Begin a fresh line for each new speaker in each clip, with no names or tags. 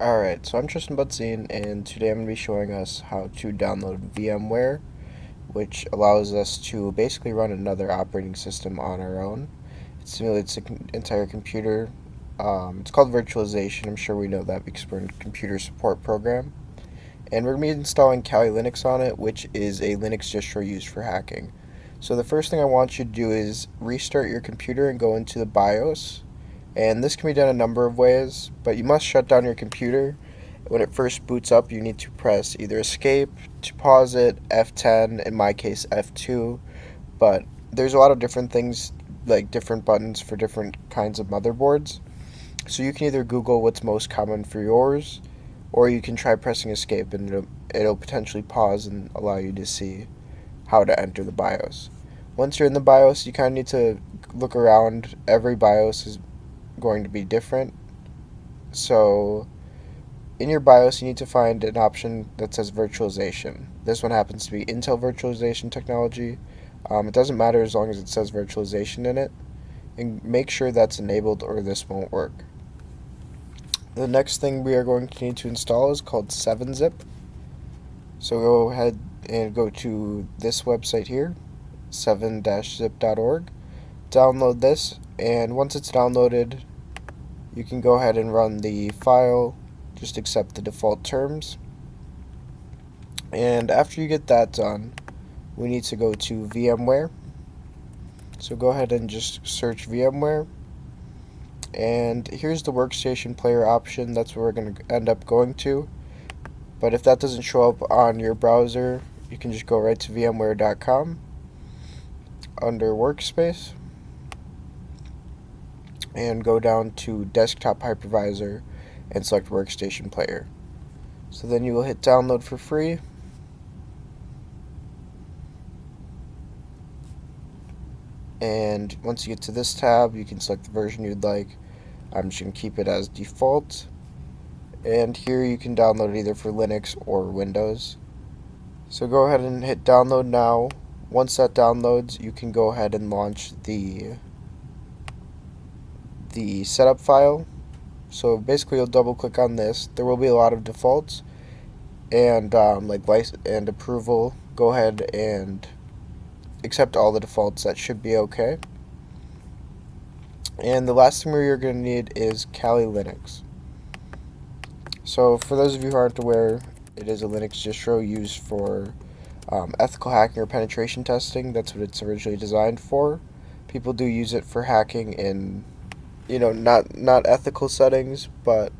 Alright, so I'm Tristan Butzine, and today I'm going to be showing us how to download VMware, which allows us to basically run another operating system on our own. It simulates the entire computer. It's called virtualization. I'm sure we know that because we're in a computer support program. And we're going to be installing Kali Linux on it, which is a Linux distro used for hacking. So the first thing I want you to do is restart your computer and go into the BIOS. And this can be done a number of ways, but you must shut down your computer. When it first boots up, you need to press either escape to pause it, F10, in my case F2, but there's a lot of different things, like different buttons for different kinds of motherboards. So you can either Google what's most common for yours, or you can try pressing escape and it'll potentially pause and allow you to see how to enter the BIOS. Once you're in the BIOS, you kind of need to look around. Every BIOS is going to be different. So in your BIOS, you need to find an option that says virtualization. This one happens to be Intel virtualization technology. It doesn't matter as long as it says virtualization in it. And make sure that's enabled or this won't work. The next thing we are going to need to install is called 7-zip. So go ahead and go to this website here, 7-zip.org. Download this, and once it's downloaded, you can go ahead and run the file, just accept the default terms. And after you get that done, we need to go to VMware. So go ahead and just search VMware. And here's the workstation player option. That's where we're going to end up going to. But if that doesn't show up on your browser, you can just go right to VMware.com under Workspace and go down to Desktop Hypervisor and select Workstation Player. So then you will hit download for free. And once you get to this tab, you can select the version you'd like. I'm just going to keep it as default. And here you can download it either for Linux or Windows. So go ahead and hit download now. Once that downloads, you can go ahead and launch the setup file. So basically you'll double click on this. There will be a lot of defaults and like license and approval. Go ahead and accept all the defaults. That should be okay. And the last thing we're going to need is Kali Linux. So for those of you who aren't aware, it is a Linux distro used for ethical hacking or penetration testing. That's what it's originally designed for. People do use it for hacking in, not ethical settings, but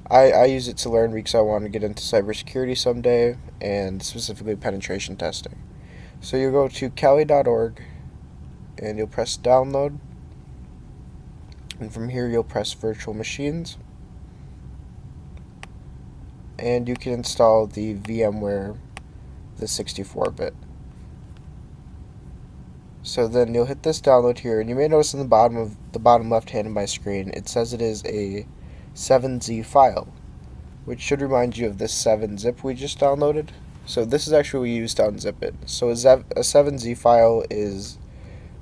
I use it to learn because I want to get into cybersecurity someday, and specifically penetration testing. So you'll go to kali.org, and you'll press download, and from here you'll press virtual machines, and you can install the VMware, the 64-bit. So then you'll hit this download here, and you may notice in the bottom left hand of my screen, it says it is a 7Z file, which should remind you of this 7-zip we just downloaded. So this is actually what we use to unzip it. So a 7Z file is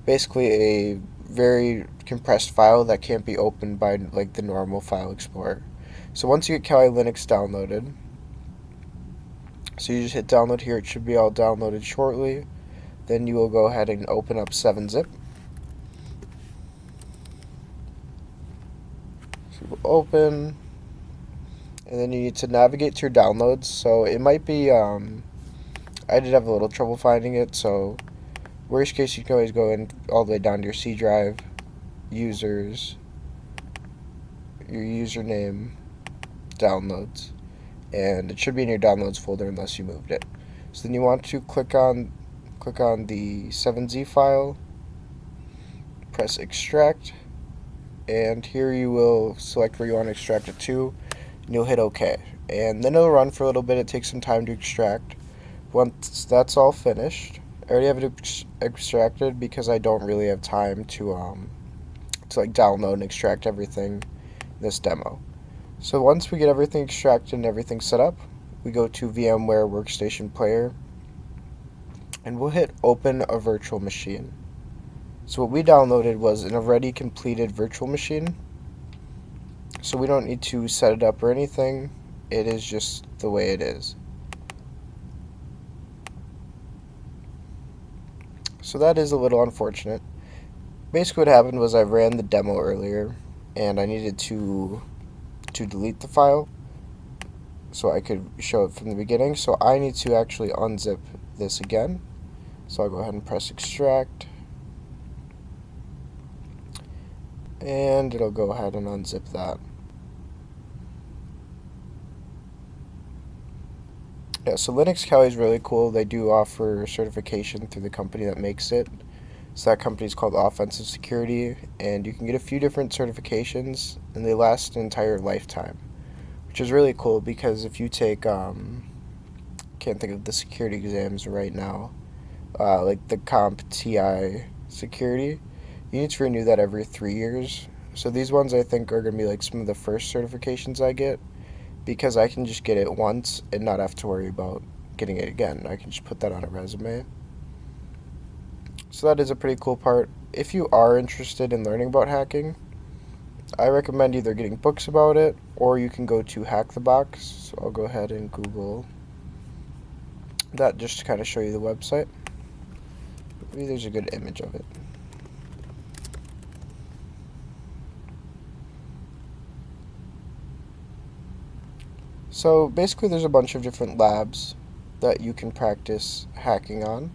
basically a very compressed file that can't be opened by like the normal file explorer. So once you get Kali Linux downloaded, so you just hit download here, it should be all downloaded shortly. Then you will go ahead and open up 7-zip. So you will open, and then you need to navigate to your downloads. So it might be, I did have a little trouble finding it, so worst case you can always go in all the way down to your C drive, users, your username, downloads, and it should be in your downloads folder unless you moved it. So then you want to click on the 7Z file, press extract, and here you will select where you want to extract it to, and you'll hit OK. And then it'll run for a little bit. It takes some time to extract. Once that's all finished, I already have it extracted because I don't really have time to like download and extract everything in this demo. So once we get everything extracted and everything set up, we go to VMware Workstation Player, and we'll hit open a virtual machine. So what we downloaded was an already completed virtual machine, so we don't need to set it up or anything. it is just the way it is. So that is a little unfortunate. Basically what happened was I ran the demo earlier and I needed to delete the file so I could show it from the beginning. So I need to actually unzip this again. So I'll go ahead and press extract, and it'll go ahead and unzip that. Yeah, so Linux Kali is really cool. They do offer certification through the company that makes it. So that company is called Offensive Security, and you can get a few different certifications, and they last an entire lifetime, which is really cool because if you take, can't think of the security exams right now, like the CompTIA security, you need to renew that every 3 years. So these ones I think are going to be like some of the first certifications I get, because I can just get it once and not have to worry about getting it again. I can just put that on a resume. So that is a pretty cool part. If you are interested in learning about hacking, I recommend either getting books about it or you can go to Hack the Box. So I'll go ahead and Google that just to kind of show you the website. Maybe there's a good image of it. So basically there's a bunch of different labs that you can practice hacking on.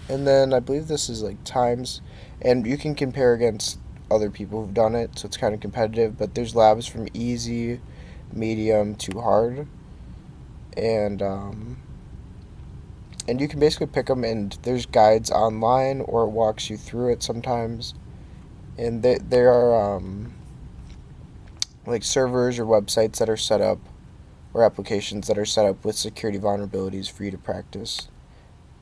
And then I believe this is like times, and you can compare against other people who've done it, so it's kind of competitive, but there's labs from easy, medium to hard, and and you can basically pick them, and there's guides online or it walks you through it sometimes, and there are like servers or websites that are set up, or applications that are set up with security vulnerabilities for you to practice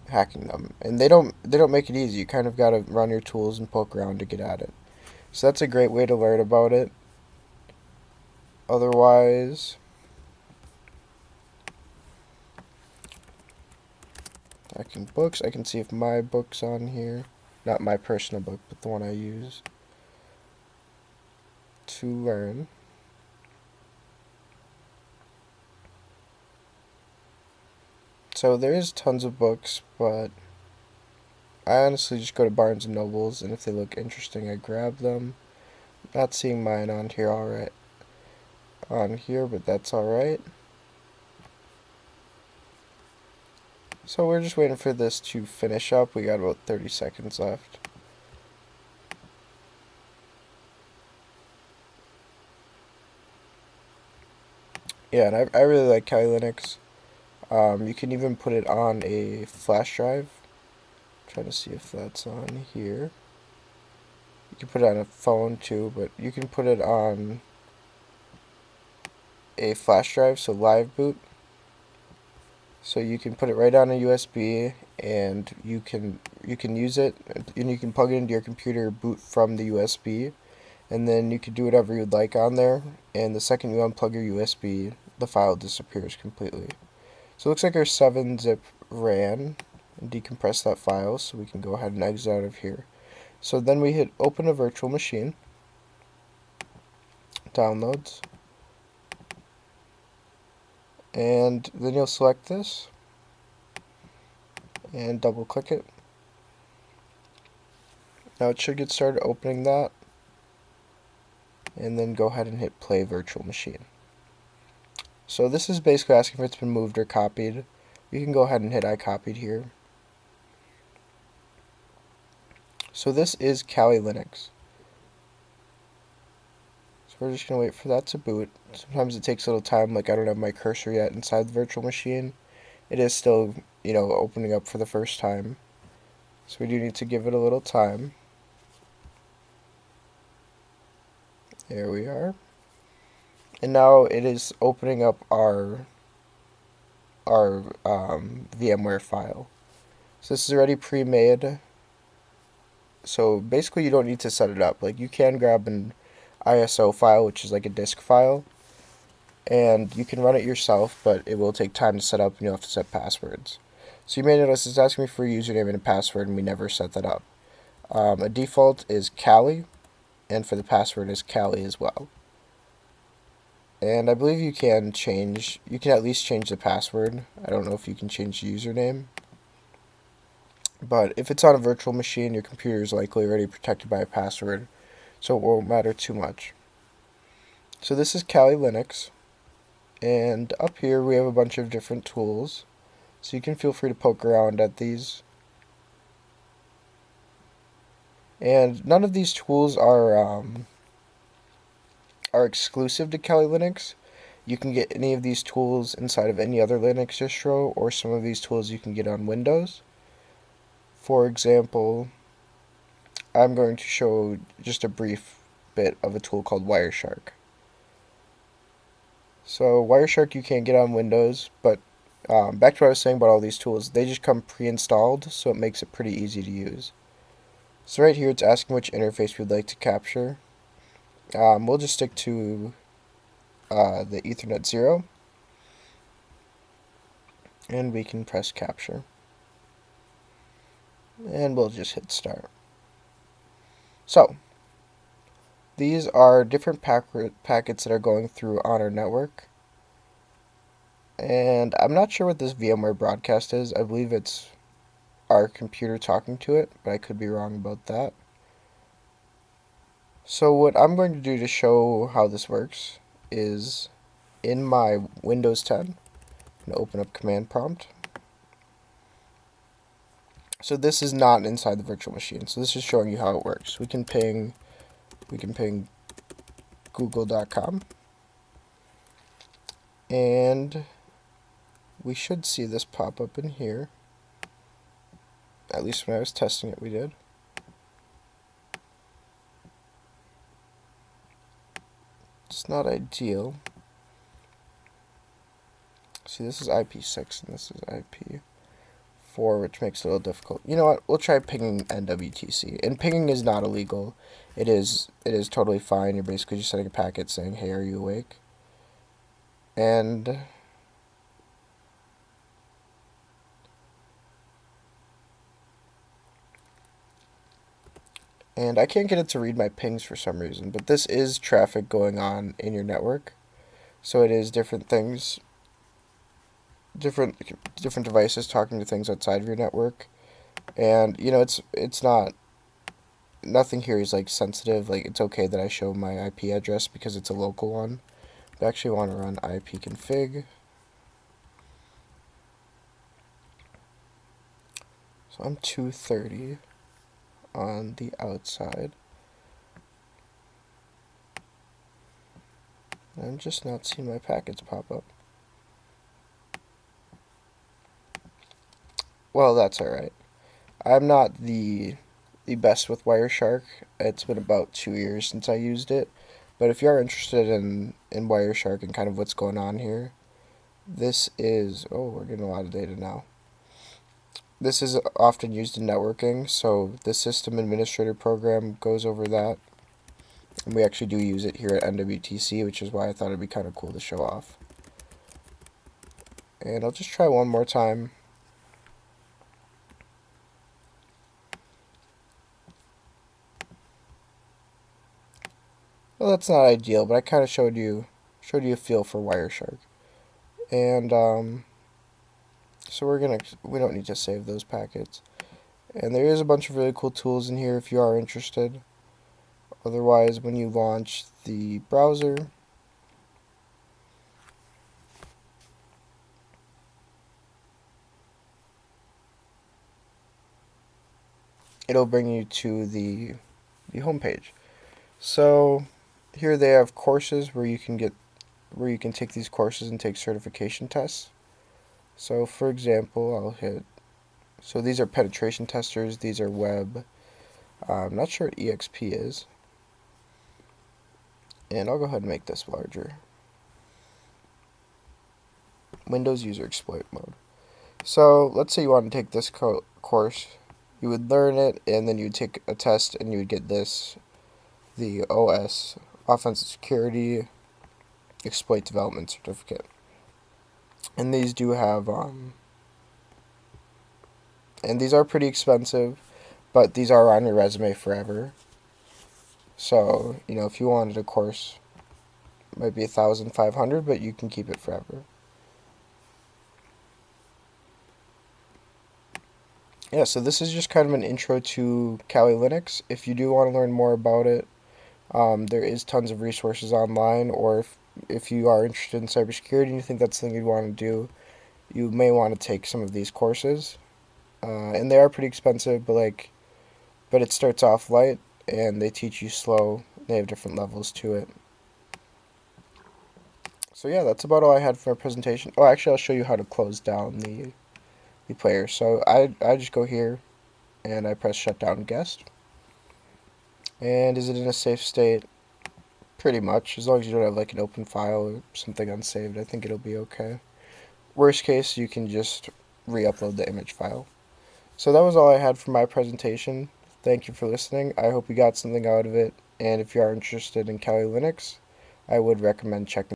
hacking them. And they don't make it easy. You kind of got to run your tools and poke around to get at it. So that's a great way to learn about it. Otherwise, hacking books, I can see if my book's on here. Not my personal book, but the one I use to learn. So there is tons of books, but I honestly just go to Barnes and Nobles, and if they look interesting, I grab them. Not seeing mine on here, alright. On here, but that's alright. So we're just waiting for this to finish up. We got about 30 seconds left. Yeah, and I really like Kali Linux. You can even put it on a flash drive. I'm trying to see if that's on here. You can put it on a phone too, but you can put it on a flash drive, so live boot. So you can put it right on a USB, and you can use it, and you can plug it into your computer, boot from the USB, and then you can do whatever you'd like on there. And the second you unplug your USB, the file disappears completely. So it looks like our 7-zip ran and decompressed that file, so we can go ahead and exit out of here. So then we hit open a virtual machine, downloads, and then you'll select this and double click it. Now it should get started opening that, and then go ahead and hit play virtual machine. So this is basically asking if it's been moved or copied. You can go ahead and hit I copied here. So this is Kali Linux. So we're just going to wait for that to boot. Sometimes it takes a little time, like I don't have my cursor yet inside the virtual machine. It is still, opening up for the first time. So we do need to give it a little time. There we are. And now it is opening up our VMware file. So this is already pre-made. So basically you don't need to set it up. Like you can grab an ISO file, which is like a disk file, and you can run it yourself, but it will take time to set up and you'll have to set passwords. So you may notice it's asking me for a username and a password, and we never set that up. A default is Kali, and for the password is Kali as well. And I believe you can at least change the password. I don't know if you can change the username. But if it's on a virtual machine, your computer is likely already protected by a password, so it won't matter too much. So this is Kali Linux, and up here we have a bunch of different tools, so you can feel free to poke around at these. And none of these tools are exclusive to Kali Linux. You can get any of these tools inside of any other Linux distro, or some of these tools you can get on Windows. For example, I'm going to show just a brief bit of a tool called Wireshark. So Wireshark you can't get on Windows, but back to what I was saying about all these tools, they just come pre-installed, so it makes it pretty easy to use. So right here it's asking which interface we'd like to capture. We'll just stick to the Ethernet 0, and we can press capture. And we'll just hit start. So, these are different packets that are going through on our network. And I'm not sure what this VMware broadcast is. I believe it's our computer talking to it, but I could be wrong about that. So what I'm going to do to show how this works is in my Windows 10, I'm going to open up command prompt. So this is not inside the virtual machine. So this is showing you how it works. We can ping google.com, and we should see this pop up in here. At least when I was testing it, we did. It's not ideal. See, this is IP6 and this is IP4, which makes it a little difficult. You know what? We'll try pinging NWTC. And pinging is not illegal. It is totally fine. You're basically just sending a packet saying, "Hey, are you awake?" And I can't get it to read my pings for some reason, but this is traffic going on in your network. So it is different things, different devices talking to things outside of your network. And you know, it's not, nothing here is like sensitive. Like, it's okay that I show my IP address because it's a local one. But I actually want to run ipconfig. So I'm 230 on the outside. I'm just not seeing my packets pop up. Well, that's alright. I'm not the best with Wireshark. It's been about 2 years since I used it. But if you are interested in Wireshark and kind of what's going on here, this is, oh, we're getting a lot of data now. This is often used in networking, so the system administrator program goes over that. And we actually do use it here at NWTC, which is why I thought it'd be kind of cool to show off. And I'll just try one more time. Well, that's not ideal, but I kind of showed you a feel for Wireshark. And so we don't need to save those packets. And there is a bunch of really cool tools in here if you are interested. Otherwise, when you launch the browser, it'll bring you to the home page. So here they have courses where you can take these courses and take certification tests. So for example, I'll hit, so these are penetration testers, these are web. I'm not sure what EXP is. And I'll go ahead and make this larger. Windows user exploit mode. So let's say you want to take this course. You would learn it, and then you would take a test, and you would get this, the OS, Offensive Security Exploit Development Certificate. And these do have, and these are pretty expensive, but these are on your resume forever. So, you know, if you wanted a course, Might be 1,500, but you can keep it forever. Yeah, so this is just kind of an intro to Kali Linux. If you do want to learn more about it, there is tons of resources online, or if you are interested in cybersecurity and you think that's something you'd want to do, you may want to take some of these courses. And they are pretty expensive, but it starts off light, and they teach you slow. They have different levels to it. So yeah, that's about all I had for my presentation. Oh, actually, I'll show you how to close down the player. So I just go here and I press shutdown guest. And is it in a safe state? Pretty much, as long as you don't have like an open file or something unsaved, I think it'll be okay. Worst case, you can just re-upload the image file. So that was all I had for my presentation. Thank you for listening. I hope you got something out of it. And if you are interested in Kali Linux, I would recommend checking